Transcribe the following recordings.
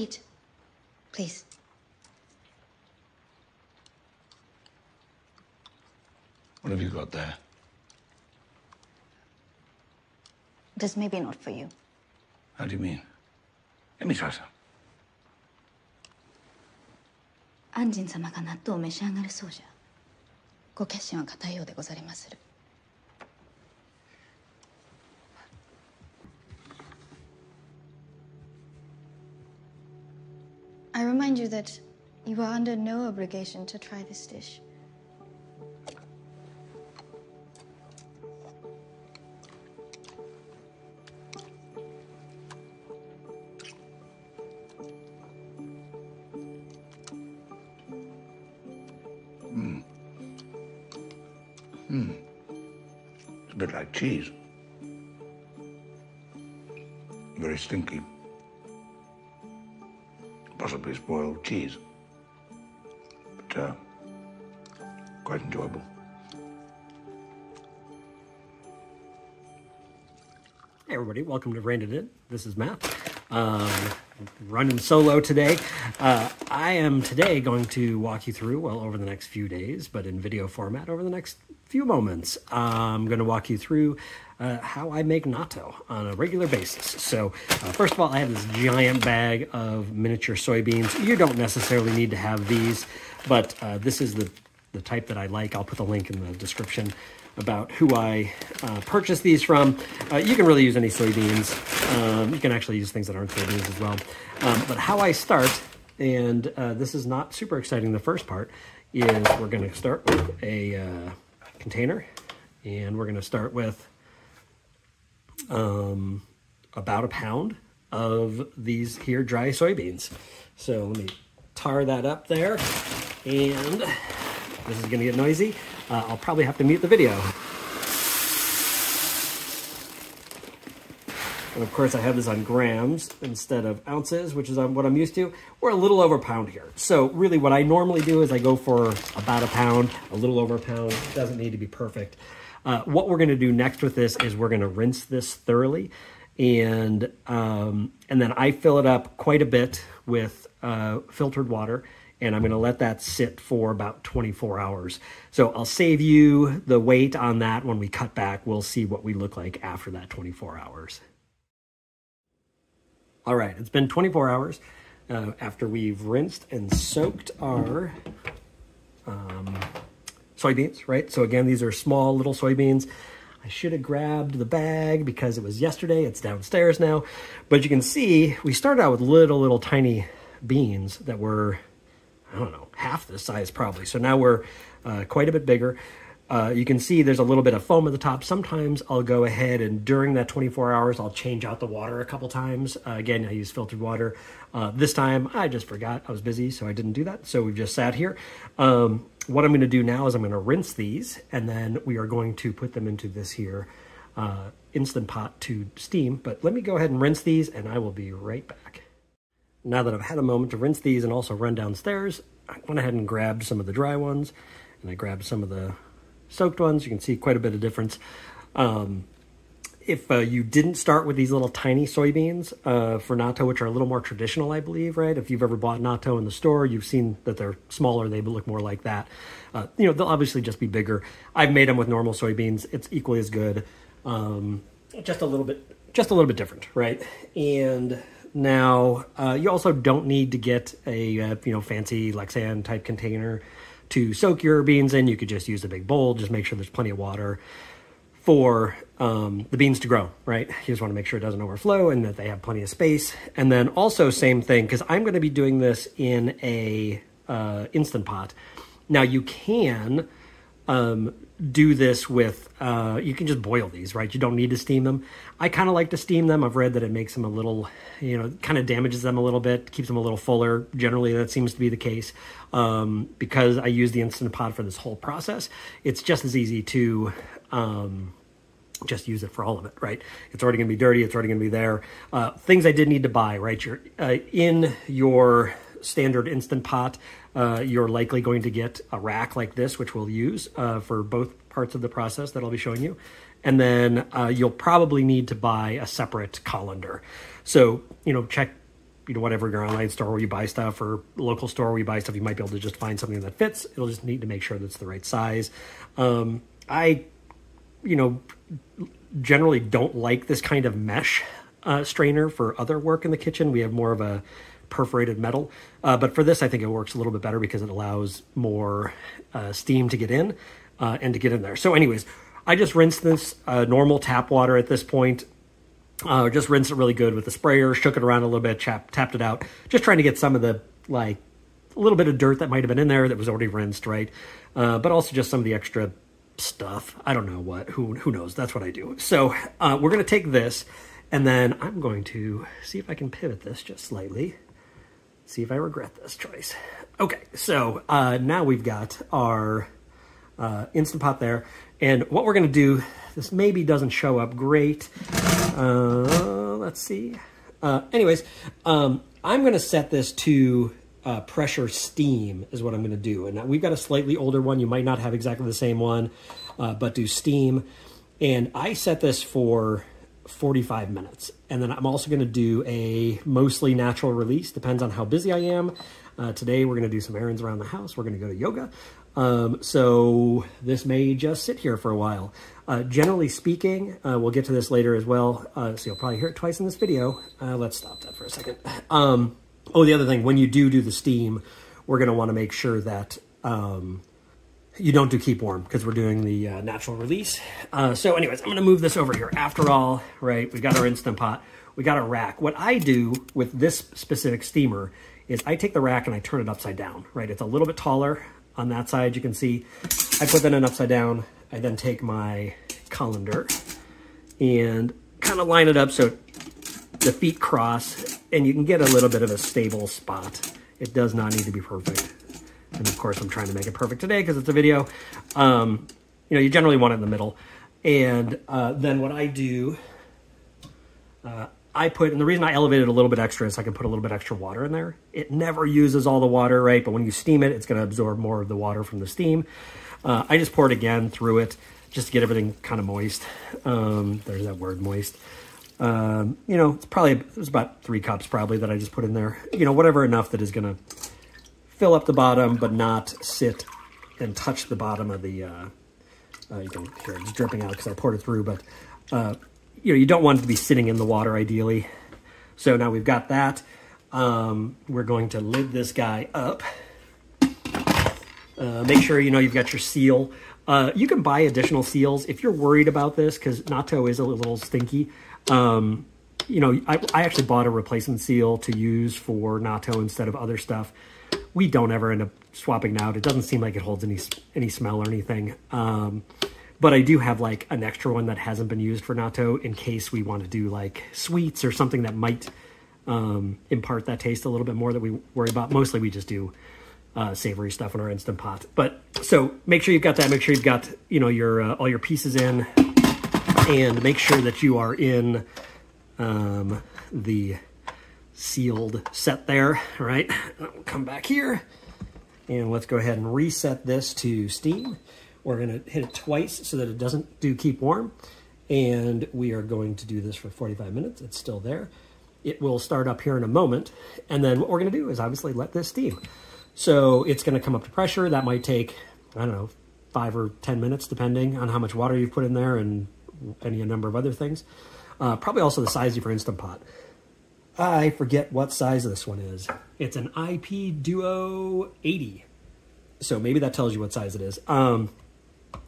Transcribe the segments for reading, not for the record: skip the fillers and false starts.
Eat. Please. What have you got there? This may be not for you. How do you mean? Let me try some. 安仁様が納豆を召し上がるそうじゃ。ご決心は固いようでござりまする。I remind you that you are under no obligation to try this dish. It's a bit like cheese. Very stinky. Possibly spoiled cheese. But, quite enjoyable. Hey everybody, welcome to Reined It. This is Matt. Running solo today. I am today going to walk you through, well, over the next few days, but in video format over the next few moments. I'm going to walk you through how I make natto on a regular basis. So first of all, I have this giant bag of miniature soybeans. You don't necessarily need to have these, but this is the type that I like. I'll put the link in the description about who I purchased these from. You can really use any soybeans. You can actually use things that aren't soybeans as well. But how I start, and this is not super exciting, the first part, is we're going to start with a container, and we're going to start with about a pound of these here dry soybeans. So let me tar that up there, and this is going to get noisy. I'll probably have to mute the video. And of course I have this on grams instead of ounces, which is what I'm used to. We're a little over a pound here. So really what I normally do is I go for about a pound, a little over a pound. It doesn't need to be perfect. What we're gonna do next with this is we're gonna rinse this thoroughly. And then I fill it up quite a bit with filtered water. And I'm going to let that sit for about 24 hours. So I'll save you the wait on that. When we cut back, we'll see what we look like after that 24 hours. All right, it's been 24 hours after we've rinsed and soaked our soybeans, right? So again, these are small little soybeans. I should have grabbed the bag because it was yesterday. It's downstairs now. But you can see we started out with little tiny beans that were, I don't know, half this size probably. So now we're quite a bit bigger. You can see there's a little bit of foam at the top. Sometimes I'll go ahead and during that 24 hours, I'll change out the water a couple times. Again, I use filtered water. This time I just forgot. I was busy, so I didn't do that. So we've just sat here. What I'm going to do now is I'm going to rinse these, and then we are going to put them into this here Instant Pot to steam. But let me go ahead and rinse these, and I will be right back. Now that I've had a moment to rinse these and also run downstairs, I went ahead and grabbed some of the dry ones, and I grabbed some of the soaked ones. You can see quite a bit of difference. If you didn't start with these little tiny soybeans for natto, which are a little more traditional, I believe, right? If you've ever bought natto in the store, you've seen that they're smaller. They look more like that. You know, they'll obviously just be bigger. I've made them with normal soybeans. It's equally as good. Just a little bit different, right? And now, you also don't need to get a fancy Lexan type container to soak your beans in. You could just use a big bowl. Just make sure there's plenty of water for the beans to grow, right? You just want to make sure it doesn't overflow and that they have plenty of space. And then also same thing, because I'm going to be doing this in a Instant Pot. Now you can do this with, you can just boil these, right? You don't need to steam them. I kind of like to steam them. I've read that it makes them a little, kind of damages them a little bit, keeps them a little fuller. Generally, that seems to be the case. Because I use the Instant Pot for this whole process, it's just as easy to just use it for all of it, right? It's already going to be dirty. It's already going to be there. Things I did need to buy, right? You're in your standard Instant Pot, you're likely going to get a rack like this, which we'll use for both parts of the process that I'll be showing you. And then you'll probably need to buy a separate colander. So, check whatever your online store where you buy stuff or local store where you buy stuff, you might be able to just find something that fits. It'll just need to make sure that's the right size. I generally don't like this kind of mesh strainer for other work in the kitchen. We have more of a perforated metal. But for this, I think it works a little bit better because it allows more steam to get in and to get in there. So anyways, I just rinsed this normal tap water at this point. Just rinse it really good with the sprayer, shook it around a little bit, tapped it out, just trying to get some of the, like, a little bit of dirt that might have been in there that was already rinsed, right? But also just some of the extra stuff. I don't know what, who knows? That's what I do. So we're going to take this, and then I'm going to see if I can pivot this just slightly. See if I regret this choice. Okay, so now we've got our Instant Pot there. And what we're going to do, this maybe doesn't show up great. Let's see. Anyways, I'm going to set this to pressure steam is what I'm going to do. And we've got a slightly older one. You might not have exactly the same one, but do steam. And I set this for 45 minutes. And then I'm also going to do a mostly natural release. Depends on how busy I am. Today we're going to do some errands around the house. We're going to go to yoga. So this may just sit here for a while. Generally speaking, we'll get to this later as well. So you'll probably hear it twice in this video. Let's stop that for a second. Oh, the other thing, when you do the steam, we're going to want to make sure that you don't do keep warm because we're doing the natural release. So anyways, I'm going to move this over here. After all, right, we got our Instant Pot. We got a rack. What I do with this specific steamer is I take the rack and I turn it upside down, right? It's a little bit taller on that side, you can see. I put that in upside down. I then take my colander and kind of line it up so the feet cross and you can get a little bit of a stable spot. It does not need to be perfect. And of course, I'm trying to make it perfect today because it's a video. You generally want it in the middle. And then what I do, and the reason I elevated a little bit extra is I can put a little bit extra water in there. It never uses all the water, right? But when you steam it, it's going to absorb more of the water from the steam. I just pour it again through it just to get everything kind of moist. There's that word, moist. It's about 3 cups probably that I just put in there. Whatever enough that is going to fill up the bottom, but not sit and touch the bottom of the, you can hear it's dripping out because I poured it through, but you don't want it to be sitting in the water ideally. So now we've got that. We're going to lid this guy up. Make sure you've got your seal. You can buy additional seals if you're worried about this because natto is a little stinky. I actually bought a replacement seal to use for natto instead of other stuff. We don't ever end up swapping it out. It doesn't seem like it holds any smell or anything. But I do have like an extra one that hasn't been used for natto in case we want to do like sweets or something that might impart that taste a little bit more that we worry about. Mostly we just do savory stuff in our Instant Pot. But so make sure you've got that. Make sure you've got your all your pieces in, and make sure that you are in the sealed set there. All right, we'll come back here and let's go ahead and reset this to steam. We're going to hit it twice so that it doesn't do keep warm. And we are going to do this for 45 minutes. It's still there. It will start up here in a moment. And then what we're going to do is obviously let this steam. So it's going to come up to pressure. That might take, 5 or 10 minutes, depending on how much water you've put in there and any number of other things. Probably also the size of your Instant Pot. I forget what size this one is. It's an IP Duo 80. So maybe that tells you what size it is.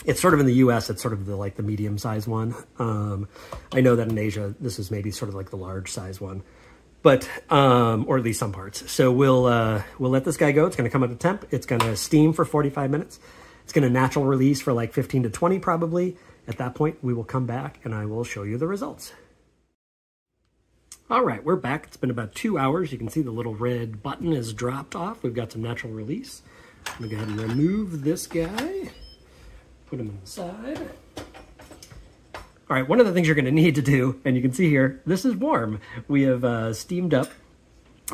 It's sort of in the US, it's sort of the medium size one. I know that in Asia, this is maybe sort of like the large size one, but, or at least some parts. So we'll let this guy go. It's going to come up to temp. It's going to steam for 45 minutes. It's going to natural release for like 15 to 20 probably. At that point, we will come back and I will show you the results. All right, we're back. It's been about 2 hours. You can see the little red button is dropped off. We've got some natural release. I'm going to go ahead and remove this guy. Put him on the side. All right, one of the things you're going to need to do, and you can see here, this is warm. We have steamed up.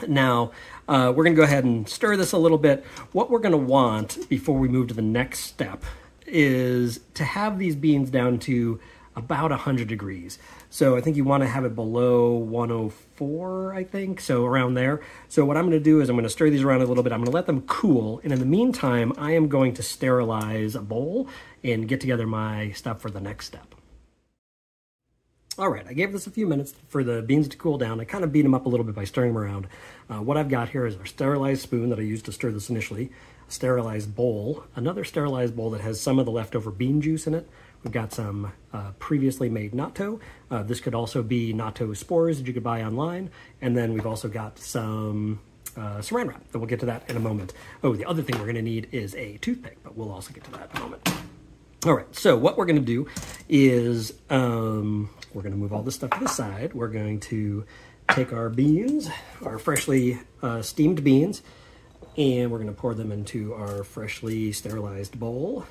Now, we're going to go ahead and stir this a little bit. What we're going to want before we move to the next step is to have these beans down to about 100 degrees. So I think you want to have it below 104, I think, so around there. So what I'm going to do is I'm going to stir these around a little bit. I'm going to let them cool, and in the meantime, I am going to sterilize a bowl and get together my stuff for the next step. All right, I gave this a few minutes for the beans to cool down. I kind of beat them up a little bit by stirring them around. What I've got here is our sterilized spoon that I used to stir this initially, a sterilized bowl, another sterilized bowl that has some of the leftover bean juice in it. We've got some previously made natto. This could also be natto spores that you could buy online. And then we've also got some saran wrap, and we'll get to that in a moment. Oh, the other thing we're gonna need is a toothpick, but we'll also get to that in a moment. All right, so what we're gonna do is we're gonna move all this stuff to the side. We're going to take our beans, our freshly steamed beans, and we're gonna pour them into our freshly sterilized bowl.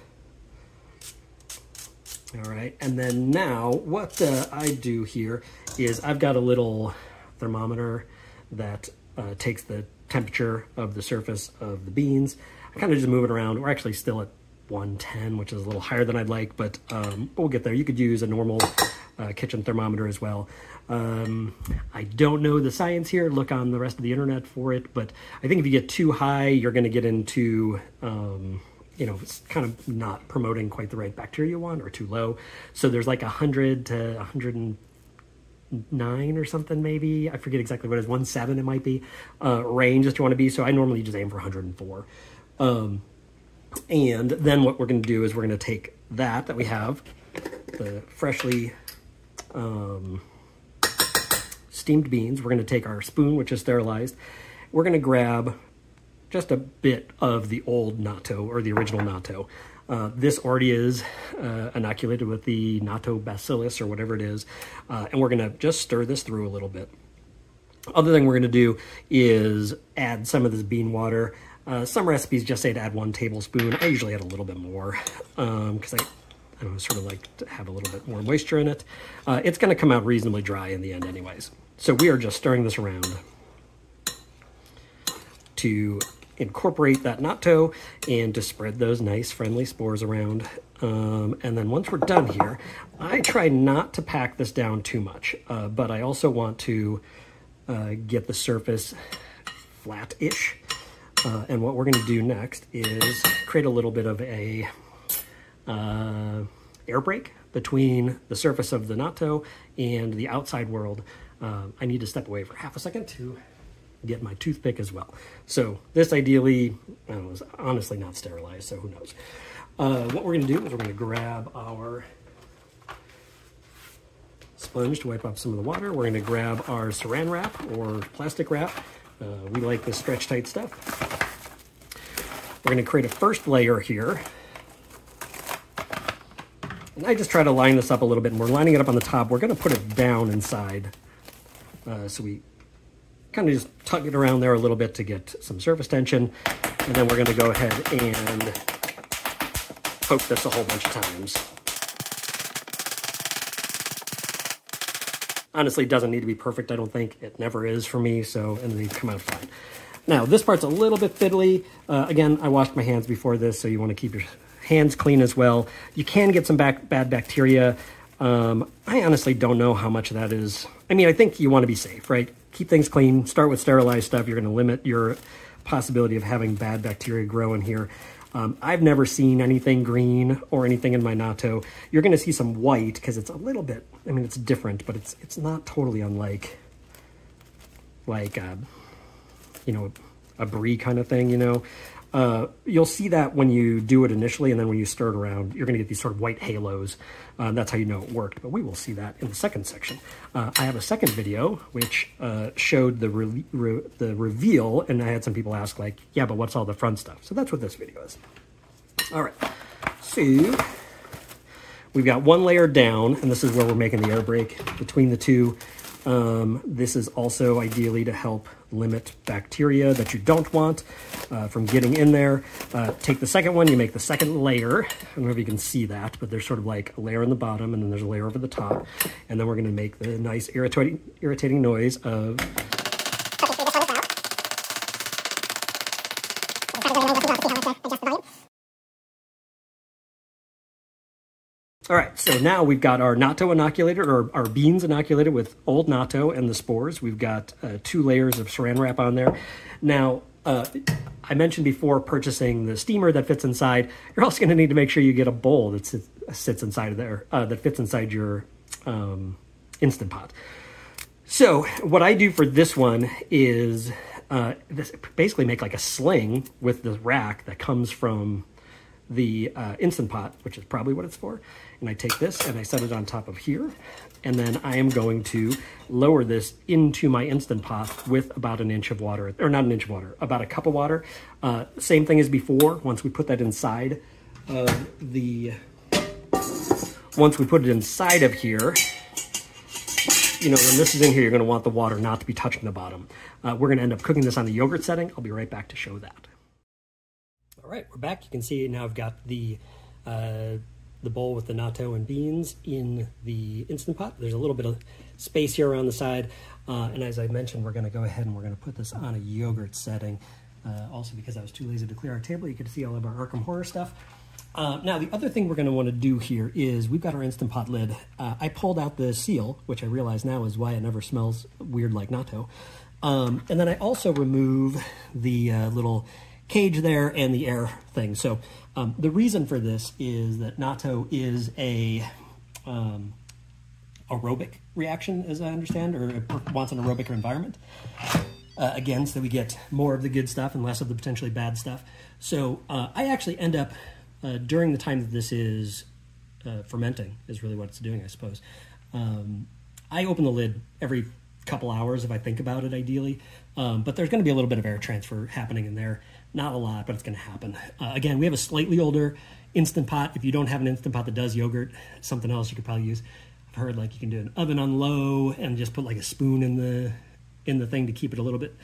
All right, and then now what I do here is I've got a little thermometer that takes the temperature of the surface of the beans. I kind of just move it around. We're actually still at 110, which is a little higher than I'd like, but we'll get there. You could use a normal kitchen thermometer as well. I don't know the science here. Look on the rest of the internet for it, but I think if you get too high, you're going to get into you know, it's kind of not promoting quite the right bacteria you want, or too low. So there's like 100 to 109 or something, maybe. I forget exactly what it is, 107 it might be, range that you want to be. So I normally just aim for 104. And then what we're going to do is we're going to take that we have, the freshly steamed beans. We're going to take our spoon, which is sterilized. We're going to grab just a bit of the old natto, or the original natto. This already is inoculated with the natto bacillus or whatever it is, and we're gonna just stir this through a little bit. Other thing we're gonna do is add some of this bean water. Some recipes just say to add 1 tablespoon. I usually add a little bit more because I sort of like to have a little bit more moisture in it. It's gonna come out reasonably dry in the end anyways. So we are just stirring this around to incorporate that natto and to spread those nice friendly spores around. And then once we're done here, I try not to pack this down too much, but I also want to get the surface flat-ish. And what we're going to do next is create a little bit of a air break between the surface of the natto and the outside world. I need to step away for half a second to get my toothpick as well. So this ideally is honestly not sterilized, so who knows. What we're going to do is we're going to grab our sponge to wipe off some of the water. We're going to grab our saran wrap or plastic wrap. We like this stretch tight stuff. We're going to create a first layer here. And I just try to line this up a little bit, and we're lining it up on the top. We're going to put it down inside. So we kind of just tug it around there a little bit to get some surface tension. And then we're going to go ahead and poke this a whole bunch of times. Honestly, it doesn't need to be perfect, I don't think. It never is for me, so, and they come out fine. Now, this part's a little bit fiddly. Again, I washed my hands before this, so you want to keep your hands clean as well. You can get some bad bacteria. I honestly don't know how much of that is. I mean, I think you want to be safe, right? Keep things clean. Start with sterilized stuff. You're going to limit your possibility of having bad bacteria grow in here. I've never seen anything green or anything in my natto. You're going to see some white because it's a little bit, I mean, it's different, but it's not totally unlike, you know, a brie kind of thing, you know. You'll see that when you do it initially, and then when you stir it around, you're going to get these sort of white halos. That's how you know it worked, but we will see that in the second section. I have a second video which showed the reveal, and I had some people ask, like, yeah, but what's all the front stuff? So that's what this video is. All right, so we've got one layer down, and this is where we're making the air break between the two. This is also ideally to help limit bacteria that you don't want from getting in there. Take the second one, you make the second layer. I don't know if you can see that, but there's sort of like a layer on the bottom, and then there's a layer over the top. And then we're going to make the nice irritating noise of... All right, so now we've got our natto inoculated, or our beans inoculated with old natto and the spores. We've got 2 layers of saran wrap on there. Now, I mentioned before purchasing the steamer that fits inside. You're also going to need to make sure you get a bowl that sits inside of there, that fits inside your Instant Pot. So what I do for this one is basically make like a sling with the rack that comes from the Instant Pot, which is probably what it's for. And I take this and I set it on top of here. And then I am going to lower this into my Instant Pot with about an inch of water, or not an inch of water, about a cup of water. Same thing as before. Once we put that inside of once we put it inside of here, you know, when this is in here, you're going to want the water not to be touching the bottom. We're going to end up cooking this on the yogurt setting. I'll be right back to show that. All right, we're back. You can see now I've got the bowl with the natto and beans in the Instant Pot. There's a little bit of space here around the side. And as I mentioned, we're going to go ahead and we're going to put this on a yogurt setting. Also because I was too lazy to clear our table, you could see all of our Arkham Horror stuff. Now, the other thing we're going to want to do here is we've got our Instant Pot lid. I pulled out the seal, which I realize now is why it never smells weird like natto. And then I also remove the little cage there and the air thing. So the reason for this is that natto is a aerobic reaction, as I understand, or it wants an aerobic environment. Again, so we get more of the good stuff and less of the potentially bad stuff. So I actually end up, during the time that this is fermenting, is really what it's doing, I suppose. I open the lid every couple hours if I think about it, ideally. But there's going to be a little bit of air transfer happening in there. Not a lot, but it's going to happen. Again, we have a slightly older Instant Pot. If you don't have an Instant Pot that does yogurt, something else you could probably use. I've heard like you can do an oven on low and just put like a spoon in the thing to keep it a little bit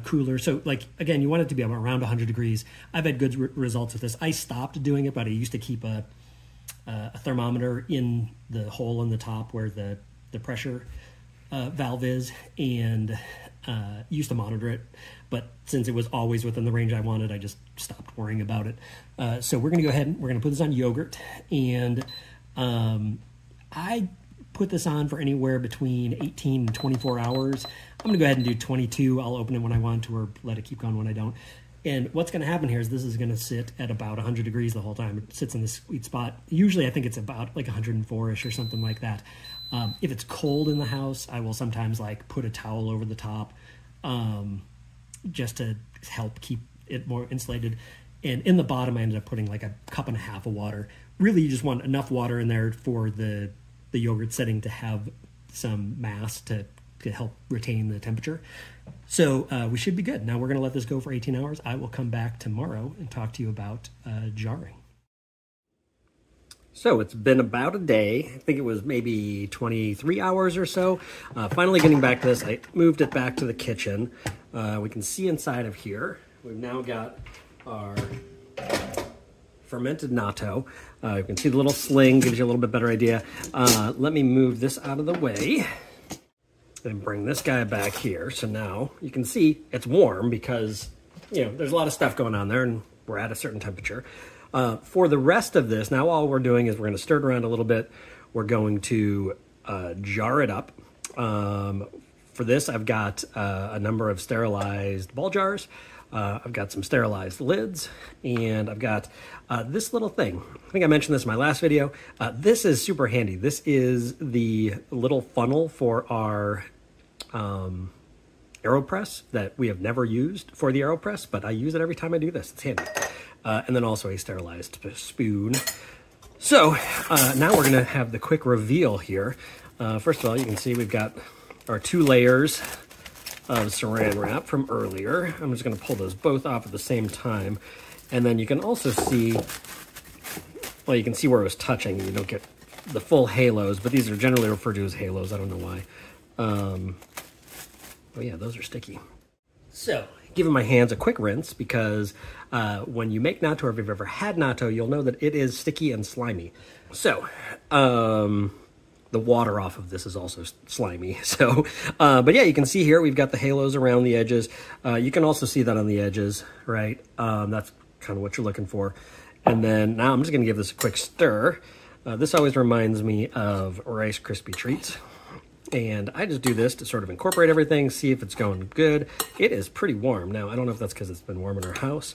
cooler. So like, again, you want it to be around 100 degrees. I've had good results with this. I stopped doing it, but I used to keep a thermometer in the hole in the top where the pressure valve is, and used to monitor it. But since it was always within the range I wanted, I just stopped worrying about it. So we're going to go ahead and we're going to put this on yogurt. And I put this on for anywhere between 18 and 24 hours. I'm going to go ahead and do 22. I'll open it when I want to or let it keep going when I don't. And what's going to happen here is this is going to sit at about 100 degrees the whole time. It sits in this sweet spot. Usually I think it's about like 104-ish or something like that. If it's cold in the house, I will sometimes like put a towel over the top just to help keep it more insulated. And in the bottom, I ended up putting like a cup and a half of water. Really, you just want enough water in there for the yogurt setting to have some mass to help retain the temperature. So we should be good. Now we're going to let this go for 18 hours. I will come back tomorrow and talk to you about jarring. So it's been about a day. I think it was maybe 23 hours or so. Finally getting back to this, I moved it back to the kitchen. We can see inside of here, we've now got our fermented natto. You can see the little sling, gives you a little bit better idea. Let me move this out of the way and bring this guy back here. So now you can see it's warm because, you know, there's a lot of stuff going on there and we're at a certain temperature. For the rest of this, now all we're doing is we're going to stir it around a little bit. We're going to jar it up. For this, I've got a number of sterilized ball jars. I've got some sterilized lids, and I've got this little thing. I think I mentioned this in my last video. This is super handy. This is the little funnel for our AeroPress that we have never used for the AeroPress, but I use it every time I do this. It's handy. And then also a sterilized spoon. So now we're going to have the quick reveal here. First of all, you can see we've got our 2 layers of saran wrap from earlier. I'm just going to pull those both off at the same time. And then you can also see, well, you can see where it was touching. You don't get the full halos, but these are generally referred to as halos. I don't know why. Oh yeah, those are sticky. So, giving my hands a quick rinse because when you make natto, or if you've ever had natto, you'll know that it is sticky and slimy. So, the water off of this is also slimy. So, but yeah, you can see here we've got the halos around the edges. You can also see that on the edges, right? That's kind of what you're looking for. And then now I'm just going to give this a quick stir. This always reminds me of Rice Krispie treats. And I just do this to sort of incorporate everything, see if it's going good. It is pretty warm. Now, I don't know if that's because it's been warm in our house.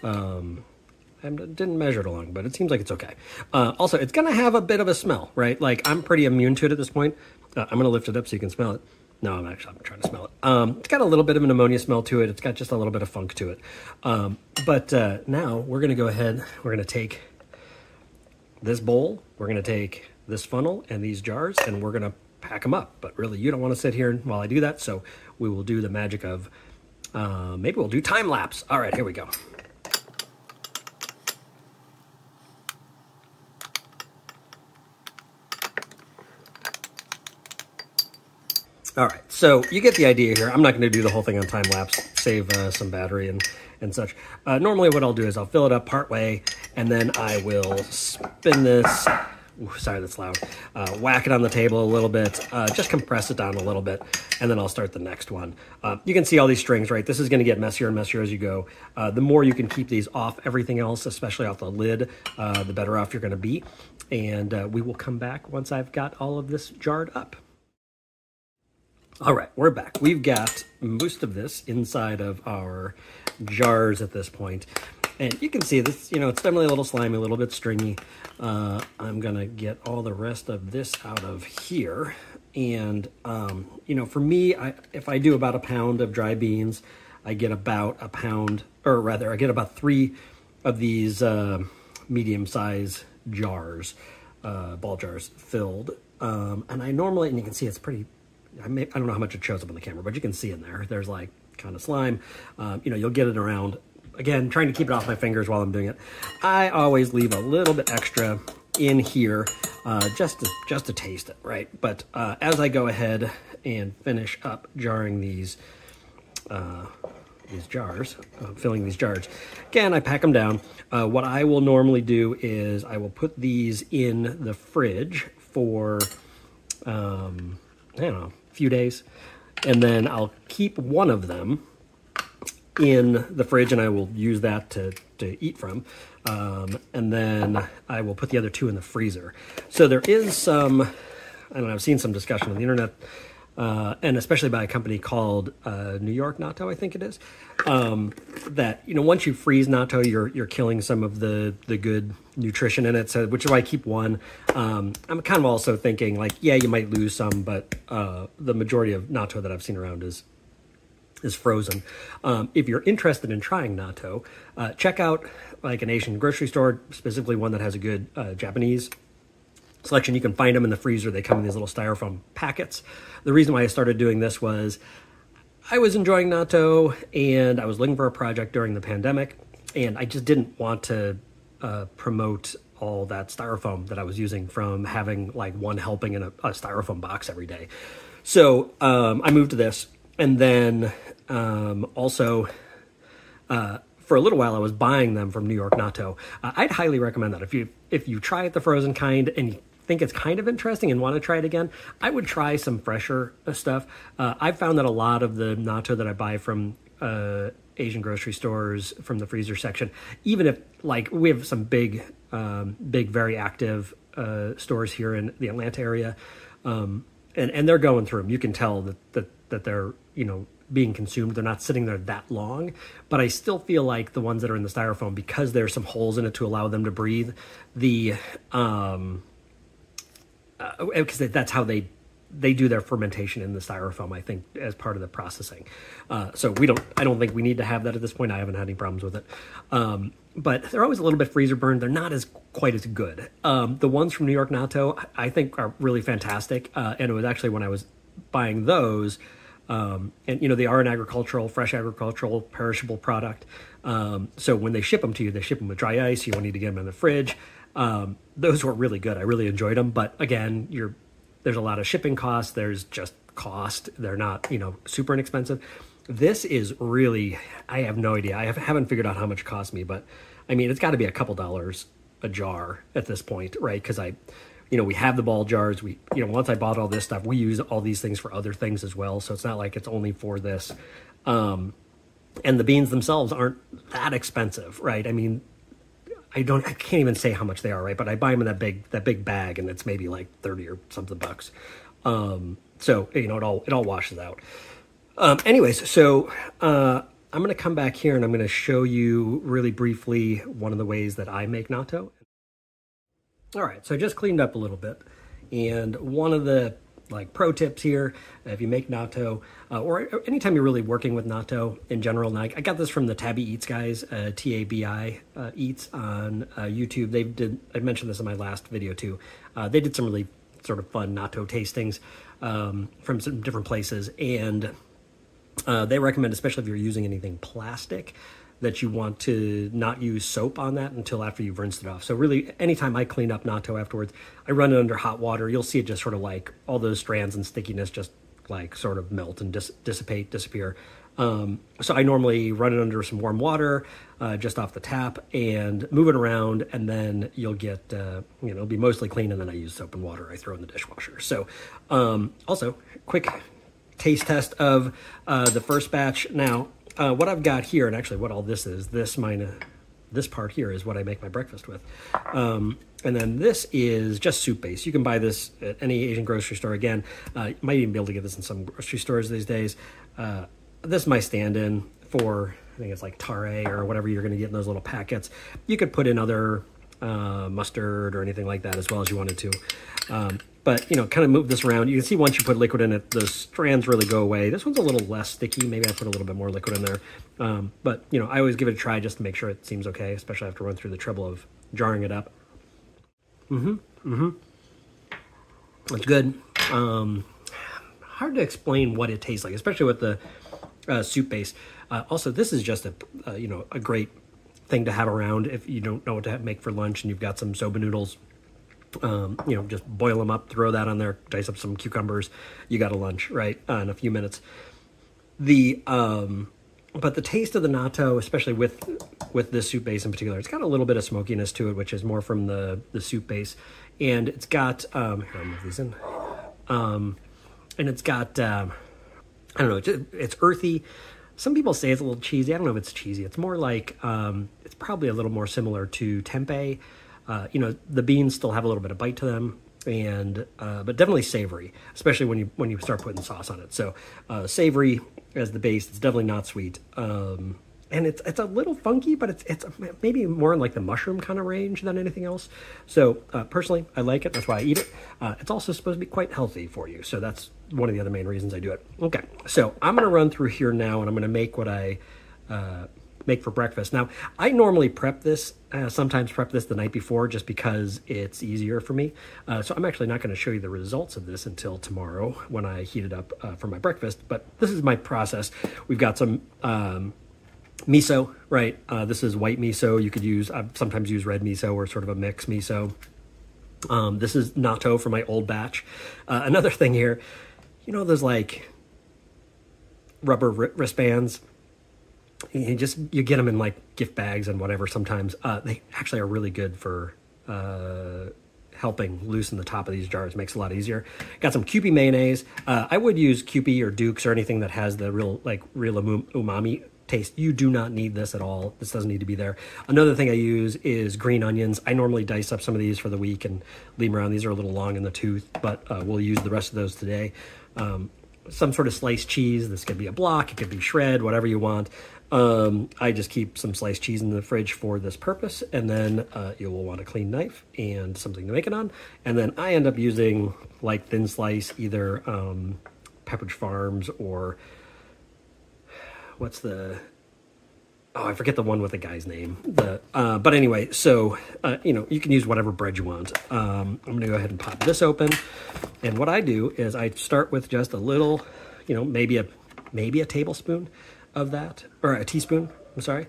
I didn't measure it along, but it seems like it's okay. Also, it's going to have a bit of a smell, right? Like, I'm pretty immune to it at this point. I'm going to lift it up so you can smell it. No, I'm trying to smell it. It's got a little bit of an ammonia smell to it. It's got just a little bit of funk to it. But now we're going to go ahead. We're going to take this bowl. We're going to take this funnel and these jars, and we're going to pack them up. But really, you don't want to sit here while I do that, so we will do the magic of, maybe we'll do time lapse. All right, here we go. All right, so you get the idea here. I'm not going to do the whole thing on time lapse, save some battery and such. Normally what I'll do is I'll fill it up part way, and then I will spin this. Ooh, sorry, that's loud. Whack it on the table a little bit, just compress it down a little bit, and then I'll start the next one. You can see all these strings, right? This is going to get messier and messier as you go. The more you can keep these off everything else, especially off the lid, the better off you're going to be. And we will come back once I've got all of this jarred up. All right, we're back. We've got most of this inside of our jars at this point. And you can see this, it's definitely a little slimy, a little bit stringy. I'm going to get all the rest of this out of here. And, for me, if I do about a pound of dry beans, I get about a pound, or rather, I get about 3 of these medium-size jars, ball jars filled. And I normally, and you can see it's pretty, I don't know how much it shows up on the camera, but you can see in there, there's like kind of slime. You'll get it around. Again, trying to keep it off my fingers while I'm doing it. I always leave a little bit extra in here just to taste it, right? But as I go ahead and finish up jarring these jars, filling these jars, again, I pack them down. What I will normally do is I will put these in the fridge for, I don't know, a few days. And then I'll keep one of them in the fridge, and I will use that to eat from. And then I will put the other 2 in the freezer. So there is some, I don't know, I've seen some discussion on the internet, and especially by a company called New York Natto, I think it is, that, once you freeze natto, you're killing some of the good nutrition in it, so which is why I keep one. I'm kind of also thinking, like, yeah, you might lose some, but the majority of natto that I've seen around is frozen. If you're interested in trying natto, check out like an Asian grocery store, specifically one that has a good Japanese selection. You can find them in the freezer. They come in these little styrofoam packets. The reason why I started doing this was I was enjoying natto, and I was looking for a project during the pandemic, and I just didn't want to promote all that styrofoam that I was using from having like one helping in a styrofoam box every day. So I moved to this. And then also, for a little while, I was buying them from New York Natto. I'd highly recommend that. If you try it the frozen kind and you think it's kind of interesting and want to try it again, I would try some fresher stuff. I've found that a lot of the natto that I buy from Asian grocery stores, from the freezer section, even if, like, we have some big, very active stores here in the Atlanta area, and they're going through them. You can tell that they're, being consumed. They're not sitting there that long, but I still feel like the ones that are in the styrofoam, because there's some holes in it to allow them to breathe, because that's how they do their fermentation in the styrofoam, I think, as part of the processing. So I don't think we need to have that at this point. I haven't had any problems with it. But they're always a little bit freezer burned. They're not quite as good. The ones from New York Natto, I think, are really fantastic. And it was actually when I was buying those, and they are an fresh agricultural, perishable product. So when they ship them to you, they ship them with dry ice. You won't need to get them in the fridge. Those were really good. I really enjoyed them. But again, there's a lot of shipping costs. There's just cost. They're not, super inexpensive. This is really, I have no idea. I haven't figured out how much it cost me, but I mean, it's got to be a couple dollars a jar at this point, right? Because we have the ball jars. Once I bought all this stuff, we use all these things for other things as well. So it's not like it's only for this. And the beans themselves aren't that expensive, right? I mean, I can't even say how much they are, right? But I buy them in that big bag, and it's maybe like 30 or something bucks. So it all washes out. Anyways, so I'm going to come back here and I'm going to show you really briefly one of the ways that I make natto. All right, so I just cleaned up a little bit, and one of the pro tips here, if you make natto, or anytime you're really working with natto in general, and I got this from the Tabby Eats guys, Tabi Eats on YouTube. I mentioned this in my last video too. They did some really sort of fun natto tastings from some different places, and they recommend, especially if you're using anything plastic, that you want to not use soap on that until after you've rinsed it off. So really, anytime I clean up natto afterwards, I run it under hot water. You'll see it just sort of all those strands and stickiness just sort of melt and disappear. So I normally run it under some warm water, just off the tap, and move it around, and then you'll get, it'll be mostly clean, and then I use soap and water I throw in the dishwasher. So also, quick taste test of the first batch. Now, what I've got here, and actually what all this is, this part here is what I make my breakfast with. And then this is just soup base. You can buy this at any Asian grocery store. Again, you might even be able to get this in some grocery stores these days. This is my stand-in for, I think it's like tare or whatever you're going to get in those little packets. You could put in other mustard or anything like that as well as you wanted to. But, kind of move this around. You can see once you put liquid in it, the strands really go away. This one's a little less sticky. Maybe I put a little bit more liquid in there. But, I always give it a try just to make sure it seems okay, especially after run through the trouble of jarring it up. It's good. Hard to explain what it tastes like, especially with the soup base. Also, this is just a great thing to have around if you don't know what to make for lunch and you've got some soba noodles. Just boil them up, throw that on there, dice up some cucumbers. You got a lunch, right, in a few minutes. But the taste of the natto, especially with this soup base in particular, it's got a little bit of smokiness to it, which is more from the soup base. And it's got, here, I'll move these in. And it's got, I don't know, it's earthy. Some people say it's a little cheesy. I don't know if it's cheesy. It's more like, it's probably a little more similar to tempeh. The beans still have a little bit of bite to them, and but definitely savory, especially when you start putting sauce on it. So savory as the base. It's definitely not sweet, and it's a little funky, but it's maybe more in like the mushroom kind of range than anything else. So personally, I like it. That's why I eat it. It's also supposed to be quite healthy for you. So that's one of the other main reasons I do it. Okay, so I'm going to run through here now, and I'm going to make what I make for breakfast. Now, I normally prep this, sometimes prep this the night before just because it's easier for me. So I'm actually not going to show you the results of this until tomorrow when I heat it up for my breakfast. But this is my process. We've got some miso, right? This is white miso. You could use, I sometimes use red miso or sort of a mix miso. This is natto for my old batch. Another thing here, those like rubber wristbands. You get them in like gift bags and whatever sometimes. They actually are really good for helping loosen the top of these jars. Makes it a lot easier. Got some Kewpie mayonnaise. I would use Kewpie or Duke's or anything that has the real umami taste. You do not need this at all. This doesn't need to be there. Another thing I use is green onions. I normally dice up some of these for the week and leave them around. These are a little long in the tooth, but we'll use the rest of those today. Some sort of sliced cheese. This could be a block. It could be shred, whatever you want. I just keep some sliced cheese in the fridge for this purpose, and then you will want a clean knife and something to make it on. And then I end up using like thin slice, either Pepperidge Farms or I forget the one with the guy's name. But anyway, so you can use whatever bread you want. I'm gonna go ahead and pop this open, and what I do is I start with just a little, maybe a tablespoon of that, or a teaspoon, I'm sorry.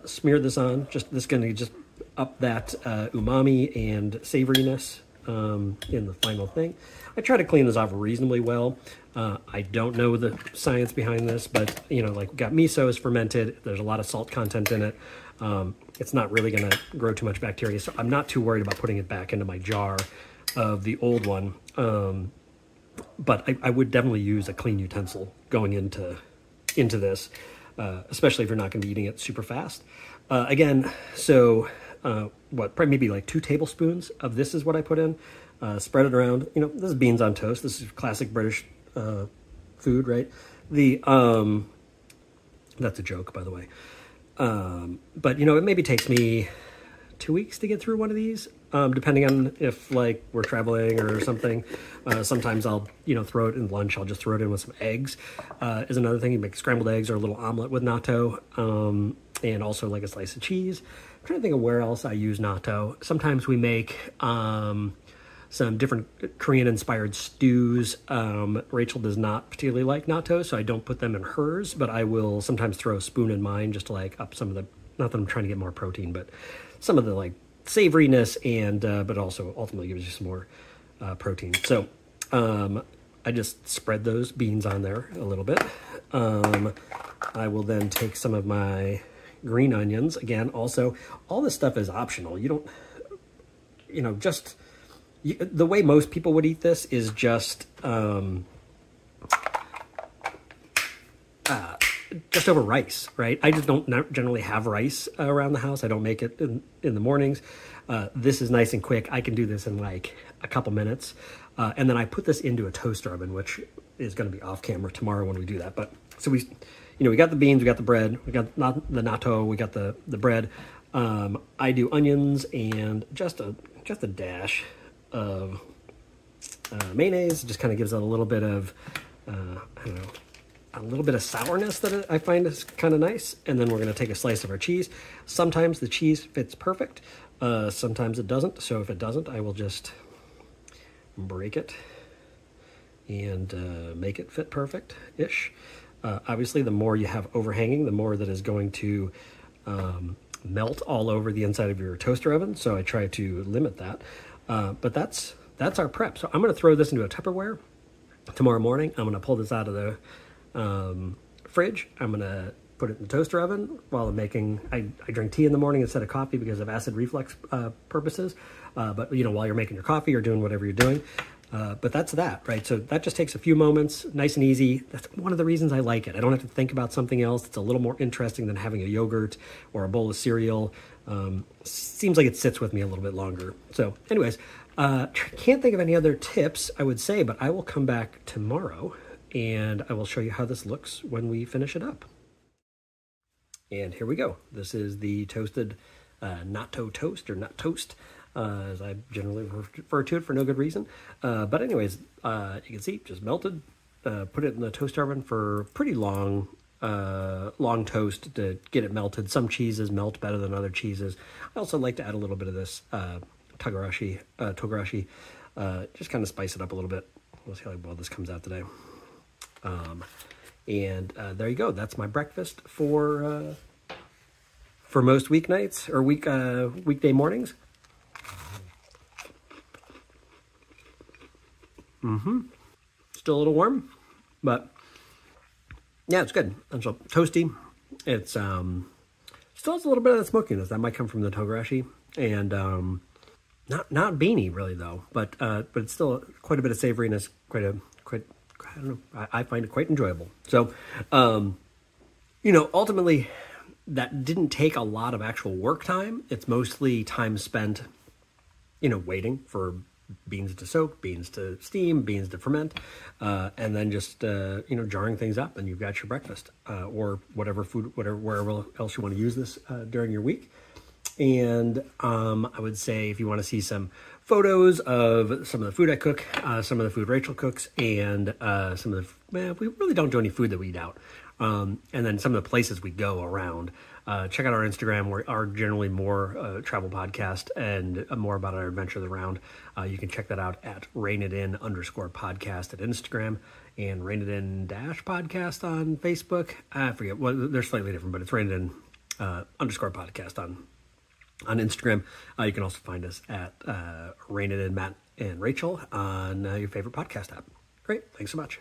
Smear this on, this is going to just up that umami and savoriness in the final thing. I try to clean this off reasonably well. I don't know the science behind this, but like got miso is fermented. There's a lot of salt content in it. It's not really going to grow too much bacteria, so I'm not too worried about putting it back into my jar of the old one. But I would definitely use a clean utensil going into this, especially if you're not going to be eating it super fast. Again, so probably maybe like 2 tablespoons of this is what I put in. Spread it around. This is beans on toast. This is classic British food, right? That's a joke, by the way. But it maybe takes me 2 weeks to get through one of these, depending on if like we're traveling or something. Sometimes I'll, throw it in lunch. I'll just throw it in with some eggs, is another thing. You make scrambled eggs or a little omelet with natto, and also like a slice of cheese. I'm trying to think of where else I use natto. Sometimes we make, some different Korean-inspired stews. Rachel does not particularly like natto, so I don't put them in hers, but I will sometimes throw a spoon in mine just to like up some of the, not that I'm trying to get more protein, but some of the like savoriness and, but also ultimately gives you some more protein. So I just spread those beans on there a little bit. I will then take some of my green onions. Again, also, all this stuff is optional. You don't, the way most people would eat this is just over rice, right? I just don't generally have rice around the house. I don't make it in the mornings. This is nice and quick. I can do this in like a couple minutes. And then I put this into a toaster oven, which is going to be off camera tomorrow when we do that. But so we got the beans, we got the bread, we got the natto, we got the bread. I do onions and just a dash of mayonnaise. Just kind of gives it a little bit of a little bit of sourness that I find is kind of nice. And then we're going to take a slice of our cheese. Sometimes the cheese fits perfect, sometimes it doesn't. So if it doesn't, I will just break it and make it fit perfect-ish. Obviously, the more you have overhanging, the more that is going to melt all over the inside of your toaster oven. So I try to limit that. But that's our prep. So I'm going to throw this into a Tupperware tomorrow morning. I'm going to pull this out of the fridge. I'm going to put it in the toaster oven while I'm making, I drink tea in the morning instead of coffee because of acid reflux purposes. But while you're making your coffee or doing whatever you're doing. But that's that, right? So that just takes a few moments, nice and easy. That's one of the reasons I like it. I don't have to think about something else. It's a little more interesting than having a yogurt or a bowl of cereal. Seems like it sits with me a little bit longer. So anyways, can't think of any other tips I would say, but I will come back tomorrow and I will show you how this looks when we finish it up. And here we go. This is the toasted natto toast or nattoast, as I generally refer to it for no good reason. But anyways, you can see just melted, put it in the toaster oven for pretty long toast to get it melted. Some cheeses melt better than other cheeses. I also like to add a little bit of this togarashi, just kind of spice it up a little bit. We'll see how well this comes out today. And there you go. That's my breakfast for most weeknights or weekday mornings. Still a little warm, but yeah, it's good. And so toasty. It's still has a little bit of that smokiness that might come from the togarashi, and not beany really though, but it's still quite a bit of savoriness. Quite I don't know. I find it quite enjoyable. So, ultimately, that didn't take a lot of actual work time. It's mostly time spent, waiting for beans to soak, beans to steam, beans to ferment, and then just, jarring things up, and you've got your breakfast, or whatever food, wherever else you want to use this during your week. And I would say if you want to see some photos of some of the food I cook, some of the food Rachel cooks, and some of the, we really don't do any food that we eat out. And then some of the places we go around. Check out our Instagram. We are generally more travel podcast and more about our adventures around. You can check that out at ReinItIn_podcast at Instagram and ReinItIn-podcast on Facebook. I forget. Well, they're slightly different, but it's ReinItIn_podcast on Instagram. You can also find us at ReinItIn Matt and Rachel on your favorite podcast app. Great. Thanks so much.